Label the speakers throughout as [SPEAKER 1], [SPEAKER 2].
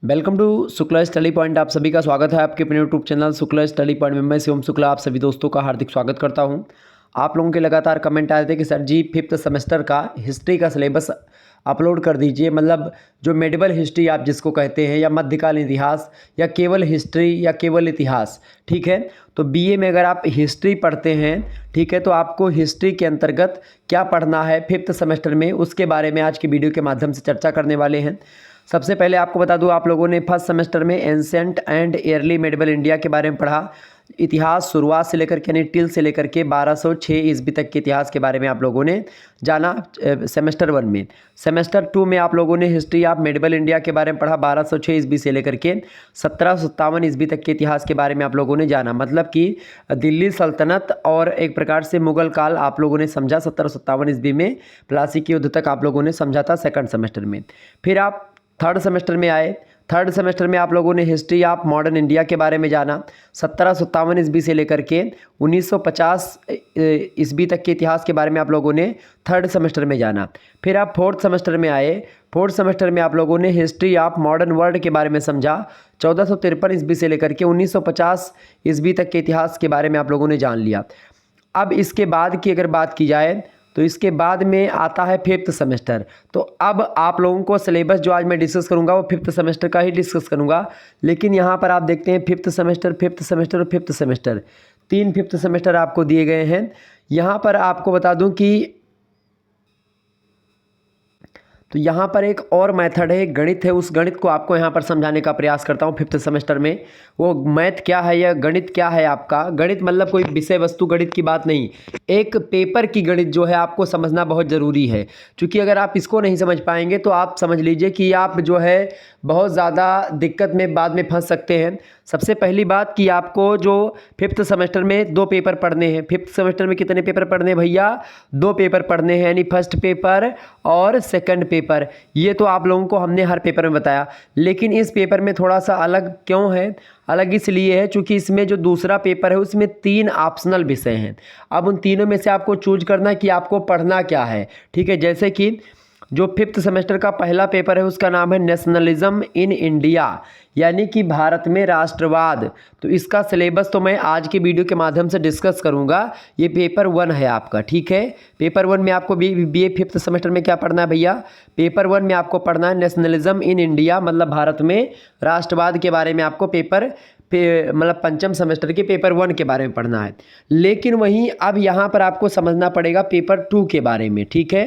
[SPEAKER 1] Welcome to Shukla study point. आप सभी का स्वागत है आपके अपने YouTube channel Shukla study point में। मैं शिवम शुक्ला आप सभी दोस्तों का हार्दिक स्वागत करता हूं। आप लोगों के लगातार कमेंट आए थे कि सर जी 5th सेमेस्टर का हिस्ट्री का सिलेबस अपलोड कर दीजिए, मतलब जो मेडिवल हिस्ट्री आप जिसको कहते हैं, या मध्यकालीन इतिहास, या केवल हिस्ट्री, या केवल इतिहास। ठीक है, तो बीए में अगर आप हिस्ट्री पढ़ते हैं, ठीक है, तो आपको हिस्ट्री के अंतर्गत क्या पढ़ना है 5th सेमेस्टर में, उसके बारे में आज की वीडियो के माध्यम से चर्चा करने वाले हैं। सबसे पहले आपको बता दूं, आप लोगों ने फर्स्ट सेमेस्टर में ancient and early medieval India के बारे में पढ़ा। इतिहास शुरुआत से लेकर के यानी टिल से लेकर के 1206 ईस्वी तक के इतिहास के बारे में आप लोगों ने जाना सेमेस्टर 1 में। सेमेस्टर 2 में आप लोगों ने हिस्ट्री ऑफ मेडिवल इंडिया के बारे में पढ़ा। 1206 ईस्वी से लेकर के 1757 ईस्वी तक के इतिहास के बारे में आप लोगों ने जाना, मतलब कि दिल्ली सल्तनत और एक प्रकार से मुगल काल आप लोगों ने समझा। 1757 ईस्वी में प्लासी के युद्ध तक आप लोगों ने समझा था सेकंड सेमेस्टर में। फिर आप थर्ड सेमेस्टर में आए। थर्ड सेमेस्टर में आप लोगों ने हिस्ट्री ऑफ मॉडर्न इंडिया के बारे में जाना। 1757 ईस्वी से लेकर के 1950 ईस्वी तक के इतिहास के बारे में आप लोगों ने थर्ड सेमेस्टर में जाना। फिर आप फोर्थ सेमेस्टर में आए। फोर्थ सेमेस्टर में आप लोगों ने हिस्ट्री ऑफ मॉडर्न वर्ल्ड के बारे में समझा। 1453 ईस्वी से लेकर के 1950 ईस्वी तक के इतिहास के बारे में आप लोगों ने जान लिया। अब इसके बाद की अगर बात की जाए तो इसके बाद में आता है 5th सेमेस्टर। तो अब आप लोगों को सिलेबस जो आज मैं डिस्कस करूंगा वो 5th सेमेस्टर का ही डिस्कस करूंगा। लेकिन यहाँ पर आप देखते हैं 5th सेमेस्टर, 5th सेमेस्टर और 5th सेमेस्टर, 3 5th सेमेस्टर आपको दिए गए हैं। यहाँ पर आपको बता दूं कि तो यहाँ पर एक और मेथड है, गणित है, उस गणित को आपको यहाँ पर समझाने का प्रयास करता हूँ 5th सेमेस्टर में। वो मैथ क्या है या गणित क्या है आपका। गणित मतलब कोई विषय वस्तु गणित की बात नहीं, एक पेपर की गणित जो है आपको समझना बहुत ज़रूरी है। क्योंकि अगर आप इसको नहीं समझ पाएंगे तो आप समझ लीजिए कि आप जो है बहुत ज़्यादा दिक्कत में बाद में फंस सकते हैं। सबसे पहली बात कि आपको जो 5th सेमेस्टर में 2 पेपर पढ़ने हैं। 5th सेमेस्टर में कितने पेपर पढ़ने हैं भैया? 2 पेपर पढ़ने हैं, यानी फर्स्ट पेपर और सेकंड पेपर। ये तो आप लोगों को हमने हर पेपर में बताया, लेकिन इस पेपर में थोड़ा सा अलग क्यों है? अलग इसलिए है क्योंकि इसमें जो दूसरा पेपर है उसमें 3 ऑप्शनल विषय हैं। अब उन तीनों में से आपको चूज करना है कि आपको पढ़ना क्या है। ठीक है, जैसे कि जो 5th सेमेस्टर का पहला पेपर है उसका नाम है नेशनलिज्म इन इंडिया, यानी कि भारत में राष्ट्रवाद। तो इसका सिलेबस तो मैं आज की वीडियो के माध्यम से डिस्कस करूंगा। ये पेपर 1 है आपका। ठीक है, पेपर 1 में आपको बीए 5th सेमेस्टर में क्या पढ़ना है भैया? पेपर 1 में आपको पढ़ना है नेशनलिज्म इन इंडिया, मतलब भारत में राष्ट्रवाद के बारे में आपको मतलब 5th सेमेस्टर के पेपर 1 के बारे में पढ़ना है। लेकिन वहीं अब यहाँ पर आपको समझना पड़ेगा पेपर 2 के बारे में। ठीक है,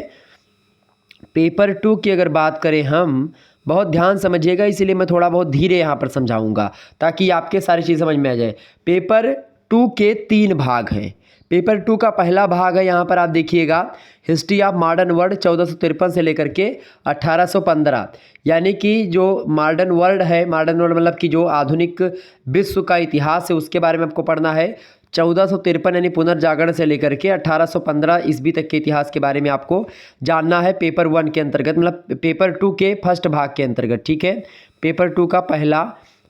[SPEAKER 1] पेपर 2 की अगर बात करें हम, बहुत ध्यान समझिएगा, इसीलिए मैं थोड़ा बहुत धीरे यहाँ पर समझाऊंगा ताकि आपके सारी चीज़ समझ में आ जाए। पेपर 2 के 3 भाग हैं। पेपर 2 का पहला भाग है, यहाँ पर आप देखिएगा, हिस्ट्री ऑफ मॉडर्न वर्ल्ड 1453 से लेकर के 1815, यानी कि जो मॉडर्न वर्ल्ड है, मॉडर्न वर्ल्ड मतलब कि जो आधुनिक विश्व का इतिहास है उसके बारे में आपको पढ़ना है। 1453 यानी पुनर्जागरण से लेकर के 1815 ईस्वी तक के इतिहास के बारे में आपको जानना है पेपर 1 के अंतर्गत, मतलब पेपर 2 के फर्स्ट भाग के अंतर्गत। ठीक है, पेपर 2 का पहला,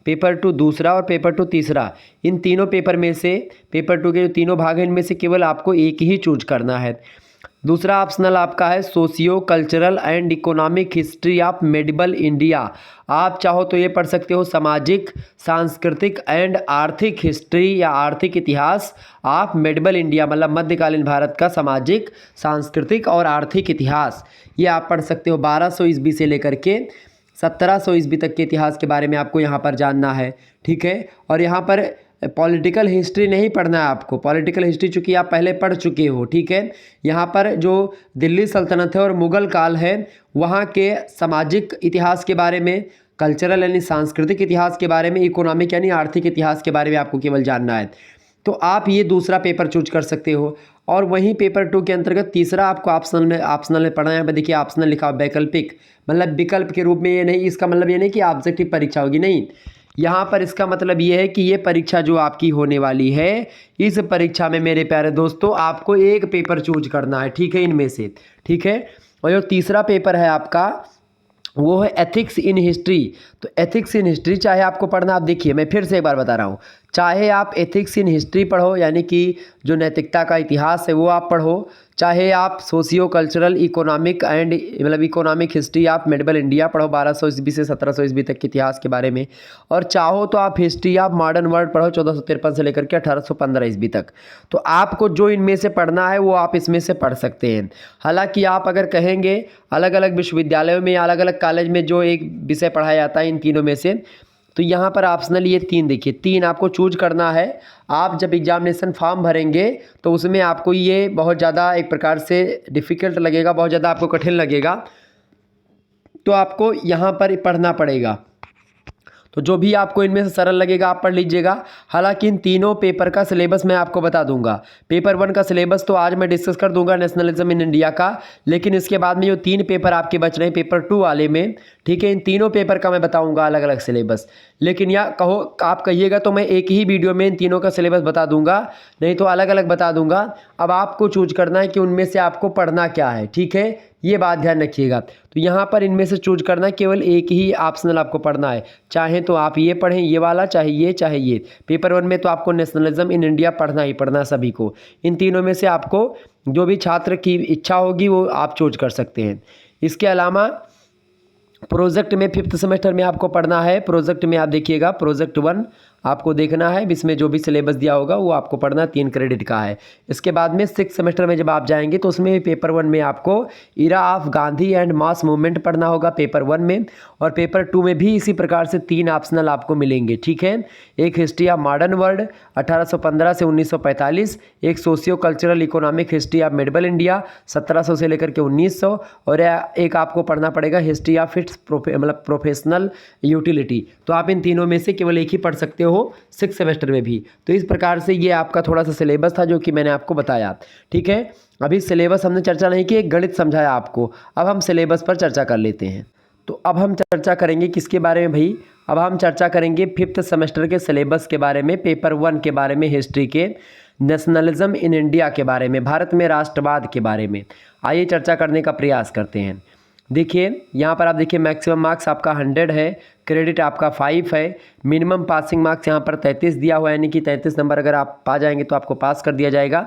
[SPEAKER 1] पेपर 2 दूसरा और पेपर 2 तीसरा, इन तीनों पेपर में से, पेपर 2 के जो तीनों भाग हैं इनमें से केवल आपको एक ही चूज करना है। दूसरा ऑप्शनल आपका है socio cultural and economic history of medieval India. आप चाहो तो ये पढ़ सकते हो सामाजिक, सांस्कृतिक एंड आर्थिक हिस्ट्री या आर्थिक इतिहास ऑफ मेडिवल इंडिया, मतलब मध्यकालीन भारत का सामाजिक, सांस्कृतिक और आर्थिक इतिहास। ये आप पढ़ सकते हो। 1200 ईस्वी से लेकर के 1700 ईस्वी तक के इतिहास के बारे में आपको यहाँ पर जानना है। ठीक है, और यहाँ पर पॉलिटिकल हिस्ट्री नहीं पढ़ना है आपको। पॉलिटिकल हिस्ट्री चूँकि आप पहले पढ़ चुके हो। ठीक है, यहाँ पर जो दिल्ली सल्तनत है और मुग़ल काल है वहाँ के सामाजिक इतिहास के बारे में, कल्चरल यानी सांस्कृतिक इतिहास के बारे में, इकोनॉमिक यानी आर्थिक इतिहास के बारे में आपको केवल जानना है। तो आप ये दूसरा पेपर चूज कर सकते हो। और वहीं पेपर 2 के अंतर्गत तीसरा आपको ऑप्शनल में पढ़ना है। यहाँ पर देखिए ऑप्शनल लिखा हुआ वैकल्पिक, मतलब विकल्प के रूप में। ये नहीं, इसका मतलब ये नहीं कि ऑब्जेक्टिव परीक्षा होगी, नहीं। यहाँ पर इसका मतलब ये है कि ये परीक्षा जो आपकी होने वाली है, इस परीक्षा में मेरे प्यारे दोस्तों आपको एक पेपर चूज करना है। ठीक है, इनमें से। ठीक है, और जो तीसरा पेपर है आपका वो है एथिक्स इन हिस्ट्री। तो एथिक्स इन हिस्ट्री चाहे आपको पढ़ना, आप देखिए मैं फिर से एक बार बता रहा हूँ, चाहे आप एथिक्स इन हिस्ट्री पढ़ो, यानी कि जो नैतिकता का इतिहास है वो आप पढ़ो, चाहे आप सोशियो कल्चरल इकोनॉमिक एंड मतलब इकोनॉमिक हिस्ट्री आप मेडिवल इंडिया पढ़ो 1200 ईस्वी से 1700 ईस्वी तक के इतिहास के बारे में, और चाहो तो आप हिस्ट्री ऑफ मॉडर्न वर्ल्ड पढ़ो 1453 से लेकर के 1815 ईस्वी तक। तो आपको जो इनमें से पढ़ना है वो आप इसमें से पढ़ सकते हैं। हालांकि आप अगर कहेंगे अलग अलग विश्वविद्यालयों में या अलग अलग कॉलेज में जो एक विषय पढ़ाया जाता है इन तीनों में से, तो यहाँ पर ऑप्शनल ये 3 देखिए, 3 आपको चूज करना है। आप जब एग्जामिनेशन फॉर्म भरेंगे तो उसमें आपको ये बहुत ज़्यादा एक प्रकार से डिफ़िकल्ट लगेगा, बहुत ज़्यादा आपको कठिन लगेगा, तो आपको यहाँ पर पढ़ना पड़ेगा। तो जो भी आपको इनमें से सरल लगेगा आप पढ़ लीजिएगा। हालांकि इन तीनों पेपर का सिलेबस मैं आपको बता दूंगा। पेपर 1 का सिलेबस तो आज मैं डिस्कस कर दूंगा नेशनलिज्म इन इंडिया का, लेकिन इसके बाद में जो 3 पेपर आपके बच रहे हैं पेपर 2 वाले में, ठीक है, इन तीनों पेपर का मैं बताऊंगा अलग अलग सिलेबस। लेकिन या कहो आप कहिएगा तो मैं एक ही वीडियो में इन तीनों का सिलेबस बता दूंगा, नहीं तो अलग अलग बता दूंगा। अब आपको चूज करना है कि उनमें से आपको पढ़ना क्या है, ठीक है, ये बात ध्यान रखिएगा। तो यहाँ पर इनमें से चूज करना, केवल एक ही ऑप्शनल आपको पढ़ना है। चाहे तो आप ये पढ़ें, ये वाला, चाहे ये। पेपर 1 में तो आपको नेशनलिज्म इन इंडिया पढ़ना ही पढ़ना सभी को। इन तीनों में से आपको जो भी छात्र की इच्छा होगी वो आप चूज कर सकते हैं। इसके अलावा प्रोजेक्ट में 5th सेमेस्टर में आपको पढ़ना है। प्रोजेक्ट में आप देखिएगा प्रोजेक्ट 1 आपको देखना है, इसमें जो भी सिलेबस दिया होगा वो आपको पढ़ना 3 क्रेडिट का है। इसके बाद में 6th सेमेस्टर में जब आप जाएंगे तो उसमें पेपर 1 में आपको era of Gandhi and mass movement पढ़ना होगा पेपर 1 में, और पेपर 2 में भी इसी प्रकार से 3 ऑप्शनल आपको मिलेंगे, ठीक है। एक हिस्ट्री ऑफ मॉडर्न वर्ल्ड 1815 से 1945, एक socio cultural economic history of medieval India 1700 से लेकर के 1900, और एक आपको पढ़ना पड़ेगा हिस्ट्री ऑफ इट्स मतलब प्रोफेशनल यूटिलिटी। तो आप इन तीनों में से केवल एक ही पढ़ सकते हो 6th सेमेस्टर में भी। तो इस प्रकार से ये आपका थोड़ा सा सिलेबस था जो कि मैंने आपको बताया, ठीक है। अभी सिलेबस हमने चर्चा नहीं की, एक गणित समझाया आपको। अब हम सिलेबस पर चर्चा कर लेते हैं। तो अब हम चर्चा करेंगे किसके बारे में भाई? अब हम चर्चा करेंगे 5th सेमेस्टर के सिलेबस के बारे में, पेपर 1 के बारे में, हिस्ट्री के, नेशनलिज्म इन इंडिया के बारे में, भारत में राष्ट्रवाद के बारे में। आइए चर्चा करने का प्रयास करते हैं। देखिए यहाँ पर आप देखिए मैक्सिमम मार्क्स आपका 100 है, क्रेडिट आपका 5 है, मिनिमम पासिंग मार्क्स यहाँ पर 33 दिया हुआ है, यानी कि 33 नंबर अगर आप पा जाएंगे तो आपको पास कर दिया जाएगा।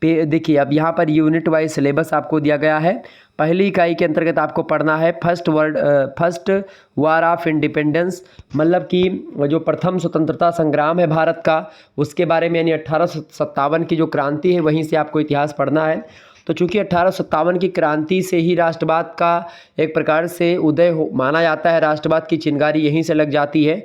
[SPEAKER 1] देखिए अब यहाँ पर यूनिट वाइज सिलेबस आपको दिया गया है। पहली इकाई के अंतर्गत आपको पढ़ना है फर्स्ट वार ऑफ इंडिपेंडेंस, मतलब कि जो प्रथम स्वतंत्रता संग्राम है भारत का, उसके बारे में, यानी 1857 की जो क्रांति है वहीं से आपको इतिहास पढ़ना है। तो चूंकि 1857 की क्रांति से ही राष्ट्रवाद का एक प्रकार से उदय माना जाता है, राष्ट्रवाद की चिंगारी यहीं से लग जाती है।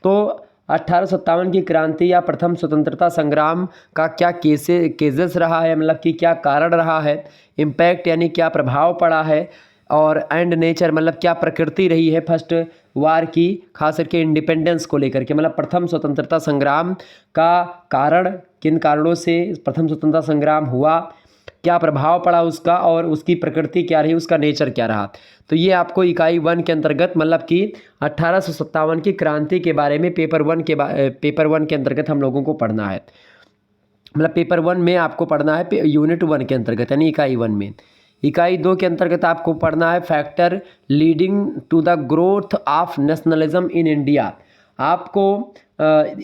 [SPEAKER 1] तो 1857 की क्रांति या प्रथम स्वतंत्रता संग्राम का क्या केसेस रहा है, मतलब कि क्या कारण रहा है, इम्पैक्ट यानी क्या प्रभाव पड़ा है, और एंड नेचर मतलब क्या प्रकृति रही है फर्स्ट वार की, खास करके इंडिपेंडेंस को लेकर के, मतलब प्रथम स्वतंत्रता संग्राम का कारण, किन कारणों से प्रथम स्वतंत्रता संग्राम हुआ, क्या प्रभाव पड़ा उसका, और उसकी प्रकृति क्या रही, उसका नेचर क्या रहा। तो ये आपको इकाई 1 के अंतर्गत, मतलब कि 1857 की क्रांति के बारे में पेपर 1 के अंतर्गत हम लोगों को पढ़ना है। मतलब पेपर 1 में आपको पढ़ना है यूनिट 1 के अंतर्गत, यानी इकाई 1 में। इकाई 2 के अंतर्गत आपको पढ़ना है factor leading to the growth of nationalism in India. आपको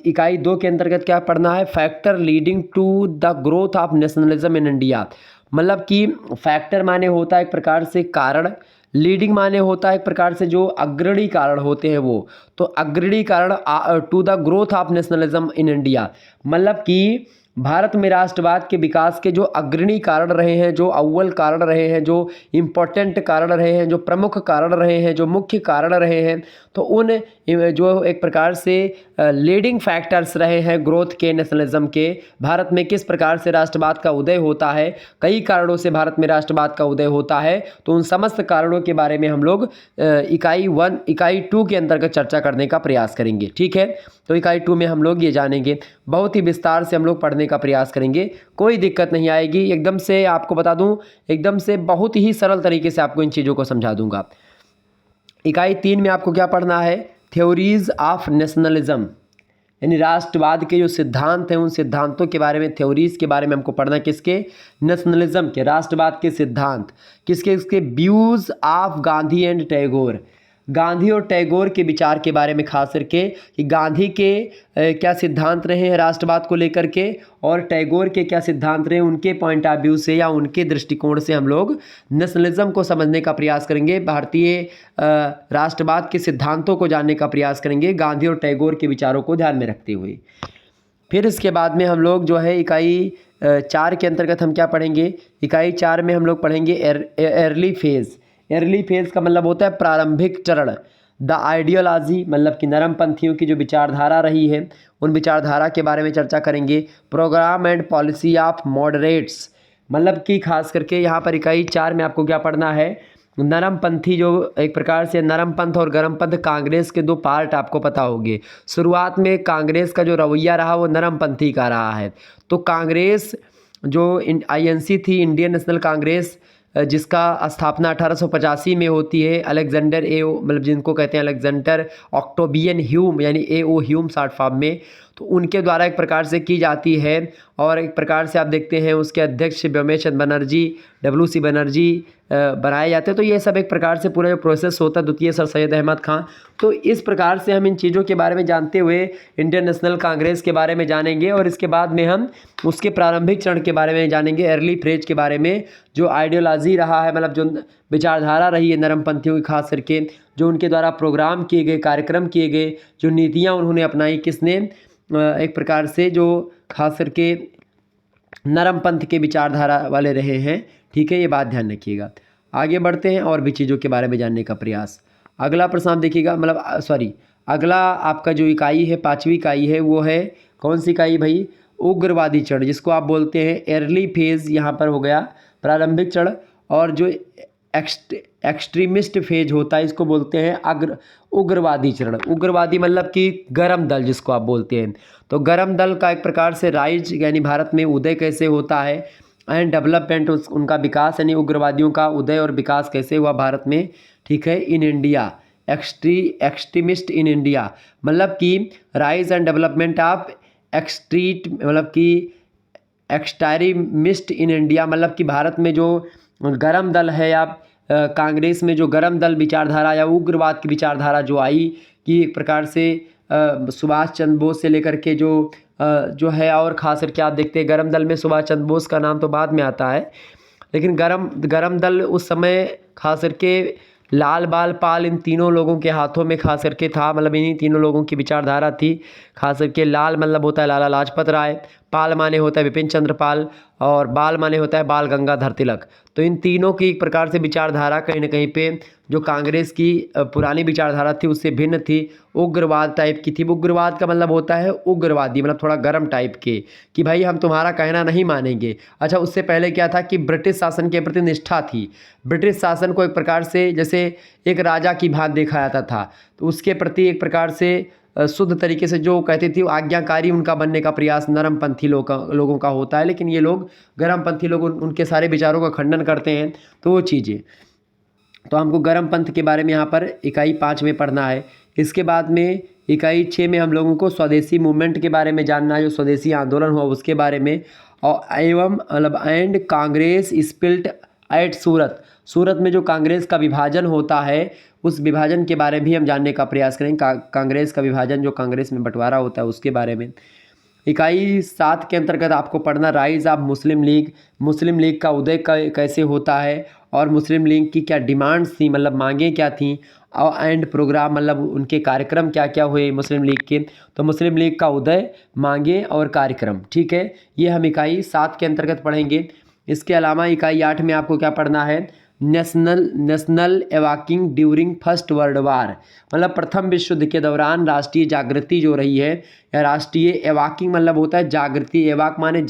[SPEAKER 1] इकाई 2 के अंतर्गत क्या पढ़ना है? Factor leading to the growth of nationalism in India. मतलब कि फैक्टर माने होता है एक प्रकार से कारण, लीडिंग माने होता है एक प्रकार से जो अग्रणी कारण होते हैं वो। तो अग्रणी कारण to the growth of nationalism in India, मतलब कि भारत में राष्ट्रवाद के विकास के जो अग्रणी कारण रहे हैं, जो अव्वल कारण रहे हैं, जो इम्पोर्टेंट कारण रहे हैं, जो प्रमुख कारण रहे हैं, जो मुख्य कारण रहे हैं, तो उन जो एक प्रकार से लीडिंग फैक्टर्स रहे हैं ग्रोथ के, नेशनलिज्म के, भारत में किस प्रकार से राष्ट्रवाद का उदय होता है, कई कारणों से भारत में राष्ट्रवाद का उदय होता है। तो उन समस्त कारणों के बारे में हम लोग इकाई 2 के अंतर्गत चर्चा करने का प्रयास करेंगे, ठीक है। तो इकाई 2 में हम लोग ये जानेंगे, बहुत ही विस्तार से हम लोग पढ़ने का प्रयास करेंगे, कोई दिक्कत नहीं आएगी। एकदम से आपको बता दूं, एकदम से बहुत ही सरल तरीके से आपको इन चीज़ों को समझा दूंगा। इकाई 3 में आपको क्या पढ़ना है? थ्योरीज ऑफ नेशनलिज्म, यानी राष्ट्रवाद के जो सिद्धांत हैं उन सिद्धांतों के बारे में, थ्योरीज के बारे में हमको पढ़ना है। किसके? नेशनलिज्म के, राष्ट्रवाद के सिद्धांत। किसके? इसके views of Gandhi and Tagore, Gandhi और टैगोर के विचार के बारे में खास करके कि गांधी के क्या सिद्धांत रहे हैं राष्ट्रवाद को लेकर के, और टैगोर के क्या सिद्धांत रहे उनके पॉइंट ऑफ व्यू से या उनके दृष्टिकोण से हम लोग नेशनलिज्म को समझने का प्रयास करेंगे, भारतीय राष्ट्रवाद के सिद्धांतों को जानने का प्रयास करेंगे गांधी और टैगोर के विचारों को ध्यान में रखते हुए। फिर इसके बाद में हम लोग जो है इकाई 4 के अंतर्गत हम क्या पढ़ेंगे, इकाई 4 में हम लोग पढ़ेंगे अर्ली फेज़। अर्ली फेज़ का मतलब होता है प्रारंभिक चरण। द आइडियोलॉजी मतलब कि नरमपंथियों की जो विचारधारा रही है उन विचारधारा के बारे में चर्चा करेंगे। Program and policy of moderates मतलब कि खास करके यहाँ पर इकाई 4 में आपको क्या पढ़ना है, नरमपंथी जो एक प्रकार से नरमपंथ और गरमपंथ कांग्रेस के 2 पार्ट आपको पता होंगे। शुरुआत में कांग्रेस का जो रवैया रहा वो नरमपंथी का रहा है। तो कांग्रेस जो INC थी, इंडियन नेशनल कांग्रेस, जिसका स्थापना 1885 में होती है, अलेक्जेंडर मतलब जिनको कहते हैं अलेक्जेंडर ऑक्टोबियन ह्यूम यानी AO ह्यूम शॉर्ट फॉर्म में, तो उनके द्वारा एक प्रकार से की जाती है। और एक प्रकार से आप देखते हैं उसके अध्यक्ष व्योमेश बनर्जी, WC बनर्जी बनाए जाते हैं। तो ये सब एक प्रकार से पूरा जो प्रोसेस होता है, द्वितीय सर सैयद अहमद खान। तो इस प्रकार से हम इन चीज़ों के बारे में जानते हुए इंडियन नेशनल कांग्रेस के बारे में जानेंगे, और इसके बाद में हम उसके प्रारंभिक चरण के बारे में जानेंगे, अर्ली फेज के बारे में, जो आइडियोलॉजी रहा है मतलब जो विचारधारा रही है नरमपंथियों की, खास करके जो उनके द्वारा प्रोग्राम किए गए, कार्यक्रम किए गए, जो नीतियाँ उन्होंने अपनाई, किसने एक प्रकार से जो खास करके नरमपंथ के विचारधारा वाले रहे हैं। ठीक है, ये बात ध्यान रखिएगा। आगे बढ़ते हैं और भी चीज़ों के बारे में जानने का प्रयास। अगला प्रश्न आप देखिएगा, मतलब अगला आपका जो इकाई है 5वीं इकाई है वो है कौन सी इकाई भाई, उग्रवादी चरण, जिसको आप बोलते हैं अर्ली फेज़, यहाँ पर हो गया प्रारंभिक चरण। और जो एक्सट्रीमिस्ट फेज होता है इसको बोलते हैं उग्रवादी चरण। उग्रवादी मतलब कि गरम दल जिसको आप बोलते हैं। तो गरम दल का एक प्रकार से राइज यानी भारत में उदय कैसे होता है, एंड डेवलपमेंट उनका विकास यानी उग्रवादियों का उदय और विकास कैसे हुआ भारत में। ठीक है, in India extremist in India मतलब कि राइज एंड डेवलपमेंट ऑफ मतलब कि एक्सट्रीमिस्ट इन इंडिया मतलब कि भारत में जो गरम दल है या कांग्रेस में जो गरम दल विचारधारा या उग्रवाद की विचारधारा जो आई, कि एक प्रकार से सुभाष चंद्र बोस से लेकर के जो है, और खास करके आप देखते हैं गरम दल में सुभाष चंद्र बोस का नाम तो बाद में आता है, लेकिन गरम दल उस समय खास करके लाल बाल पाल इन तीनों लोगों के हाथों में खास करके था, मतलब इन्हीं तीनों लोगों की विचारधारा थी। खास करके लाल मतलब होता है लाला लाजपत राय, पाल माने होता है विपिन चंद्र पाल, और बाल माने होता है बाल गंगाधर तिलक। तो इन तीनों की एक प्रकार से विचारधारा कहीं ना कहीं पे जो कांग्रेस की पुरानी विचारधारा थी उससे भिन्न थी, उग्रवाद टाइप की थी। उग्रवाद का मतलब होता है उग्रवादी, मतलब थोड़ा गर्म टाइप के, कि भाई हम तुम्हारा कहना नहीं मानेंगे। अच्छा, उससे पहले क्या था कि ब्रिटिश शासन के प्रति निष्ठा थी। ब्रिटिश शासन को एक प्रकार से जैसे एक राजा की भांति देखा जाता था, तो उसके प्रति एक प्रकार से शुद्ध तरीके से जो कहते थे आज्ञाकारी उनका बनने का प्रयास नरमपंथी लोगों का होता है, लेकिन ये लोग गरमपंथी लोग उनके सारे विचारों का खंडन करते हैं। तो वो चीज़ें, तो हमको गरमपंथ के बारे में यहाँ पर इकाई 5 में पढ़ना है। इसके बाद में इकाई 6 में हम लोगों को स्वदेशी मूवमेंट के बारे में जानना है, जो स्वदेशी आंदोलन हुआ उसके बारे में, और एवं मतलब एंड कांग्रेस स्प्लिट एट सूरत में जो कांग्रेस का विभाजन होता है उस विभाजन के बारे में भी हम जानने का प्रयास करेंगे। कांग्रेस का विभाजन, जो कांग्रेस में बंटवारा होता है उसके बारे में। इकाई 7 के अंतर्गत आपको पढ़ना राइज ऑफ मुस्लिम लीग का उदय कैसे होता है, और मुस्लिम लीग की क्या डिमांड्स थी, मतलब मांगें क्या थीं, और एंड प्रोग्राम मतलब उनके कार्यक्रम क्या क्या हुए मुस्लिम लीग के। तो मुस्लिम लीग का उदय, मांगें और कार्यक्रम, ठीक है, ये हम इकाई 7 के अंतर्गत पढ़ेंगे। इसके अलावा इकाई 8 में आपको क्या पढ़ना है, national awakening during first world war, मतलब प्रथम विश्व युद्ध के दौरान राष्ट्रीय जागृति जो रही है, या राष्ट्रीय एवाकिंग मतलब होता है जागृति, एवाक माने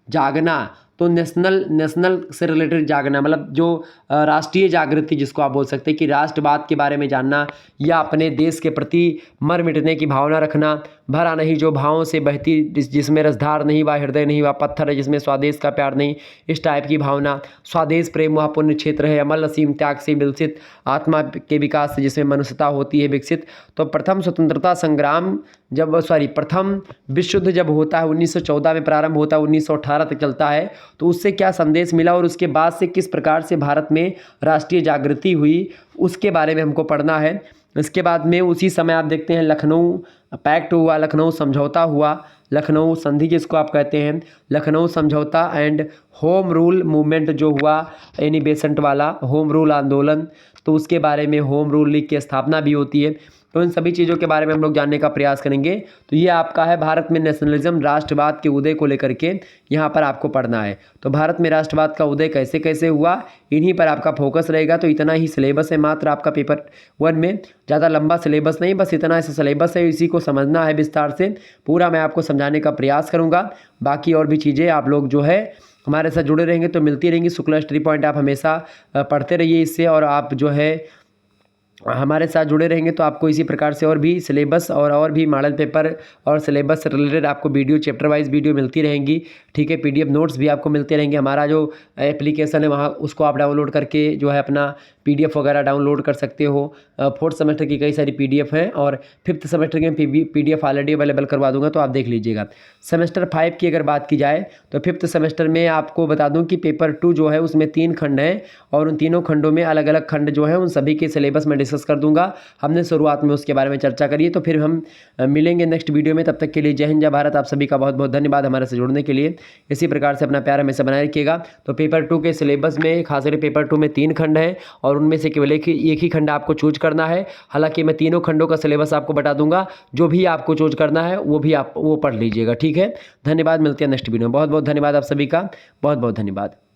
[SPEAKER 1] जागना, तो नेशनल से रिलेटेड जागना मतलब जो राष्ट्रीय जागृति जिसको आप बोल सकते हैं, कि राष्ट्रवाद के बारे में जानना या अपने देश के प्रति मर मिटने की भावना रखना। भरा नहीं जो भावों से बहती, जिसमें रसधार नहीं व हृदय नहीं व पत्थर है, जिसमें स्वदेश का प्यार नहीं, इस टाइप की भावना। स्वदेश प्रेम वह पुण्य क्षेत्र है, अमल असीम त्याग से विलसित, आत्मा के विकास से जिसमें मनुष्यता होती है विकसित। तो प्रथम स्वतंत्रता संग्राम प्रथम विश्व युद्ध जब होता है 1914 में प्रारंभ होता है, 1918 तक चलता है, तो उससे क्या संदेश मिला और उसके बाद से किस प्रकार से भारत में राष्ट्रीय जागृति हुई, उसके बारे में हमको पढ़ना है। इसके बाद में उसी समय आप देखते हैं लखनऊ पैक्ट हुआ, लखनऊ समझौता हुआ, लखनऊ संधि जिसको आप कहते हैं, लखनऊ समझौता एंड होम रूल मूवमेंट जो हुआ, यानी बेसेंट वाला होम रूल आंदोलन, तो उसके बारे में होम रूल लीग की स्थापना भी होती है। तो इन सभी चीज़ों के बारे में हम लोग जानने का प्रयास करेंगे। तो ये आपका है भारत में नेशनलिज्म, राष्ट्रवाद के उदय को लेकर के यहाँ पर आपको पढ़ना है। तो भारत में राष्ट्रवाद का उदय कैसे कैसे हुआ, इन्हीं पर आपका फोकस रहेगा। तो इतना ही सिलेबस है मात्र आपका पेपर 1 में, ज़्यादा लंबा सिलेबस नहीं, बस इतना ऐसा सिलेबस है, इसी को समझना है विस्तार से। पूरा मैं आपको समझाने का प्रयास करूँगा। बाकी और भी चीज़ें आप लोग जो है हमारे साथ जुड़े रहेंगे तो मिलती रहेंगी। शुक्ला स्टडी पॉइंट आप हमेशा पढ़ते रहिए इससे, और आप जो है हमारे साथ जुड़े रहेंगे तो आपको इसी प्रकार से और भी सिलेबस और भी मॉडल पेपर और सिलेबस से रिलेटेड आपको वीडियो चैप्टर वाइज वीडियो मिलती रहेंगी। ठीक है, PDF नोट्स भी आपको मिलते रहेंगे। हमारा जो एप्लीकेशन है वहाँ उसको आप डाउनलोड करके जो है अपना PDF वगैरह डाउनलोड कर सकते हो। 4th सेमेस्टर की कई सारी PDF हैं और 5th सेमेस्टर की PDF ऑलरेडी अवेलेबल करवा दूंगा, तो आप देख लीजिएगा। सेमेस्टर 5 की अगर बात की जाए तो 5th सेमेस्टर में आपको बता दूं कि पेपर 2 जो है उसमें 3 खंड हैं, और उन तीनों खंडों में अलग अलग खंड जो है उन सभी के सिलेबस में डिस्कस कर दूंगा। हमने शुरुआत में उसके बारे में चर्चा करी है, तो फिर हम मिलेंगे नेक्स्ट वीडियो में। तब तक के लिए जय हिंद, जय भारत। आप सभी का बहुत बहुत धन्यवाद हमारे से जुड़ने के लिए। इसी प्रकार से अपना प्यार हमेशा बनाए रखिएगा। तो पेपर 2 के सिलेबस में खास करके पेपर 2 में 3 खंड हैं, और उनमें से केवल एक ही खंड आपको चूज करना है। हालांकि मैं तीनों खंडों का सिलेबस आपको बता दूंगा, जो भी आपको चूज करना है वो भी आप पढ़ लीजिएगा। ठीक है, धन्यवाद। मिलते हैं नेक्स्ट वीडियो में। बहुत बहुत धन्यवाद आप सभी का, बहुत बहुत धन्यवाद।